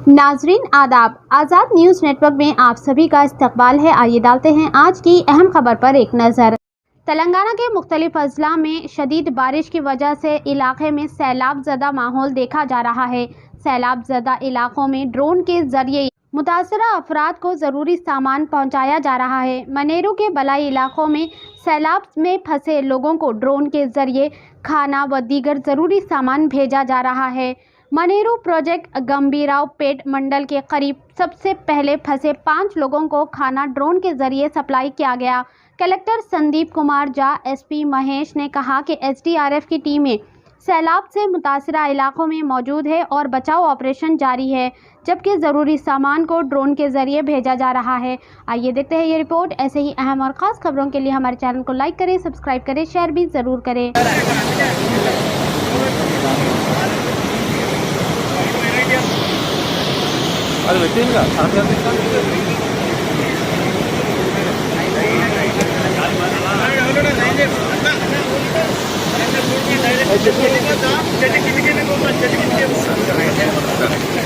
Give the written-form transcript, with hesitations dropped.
नाजरीन आदाब, आज़ाद news network में आप सभी का इस्तकबाल है। आइए डालते हैं आज की अहम खबर पर एक नज़र। तेलंगाना के मुख्तलिफ अजला में शदीद बारिश की वजह से इलाके में सैलाब ज़दा माहौल देखा जा रहा है। सैलाब ज़दा इलाकों में ड्रोन के जरिए मुतासरा अफराद को ज़रूरी सामान पहुँचाया जा रहा है। मनेरू के बलाई इलाकों में सैलाब में फंसे लोगों को ड्रोन के जरिए खाना व दीगर ज़रूरी सामान भेजा जा रहा है। मनेरू प्रोजेक्ट गंभीराव पेट मंडल के करीब सबसे पहले फंसे 5 लोगों को खाना ड्रोन के जरिए सप्लाई किया गया। कलेक्टर संदीप कुमार झा, एसपी महेश ने कहा कि एसडीआरएफ की टीमें सैलाब से मुतासरा इलाकों में मौजूद है और बचाव ऑपरेशन जारी है, जबकि ज़रूरी सामान को ड्रोन के जरिए भेजा जा रहा है। आइए देखते हैं ये रिपोर्ट। ऐसे ही अहम और ख़ास खबरों के लिए हमारे चैनल को लाइक करें, सब्सक्राइब करें, शेयर भी ज़रूर करें। అది పెట్టిందిగా చెట్టు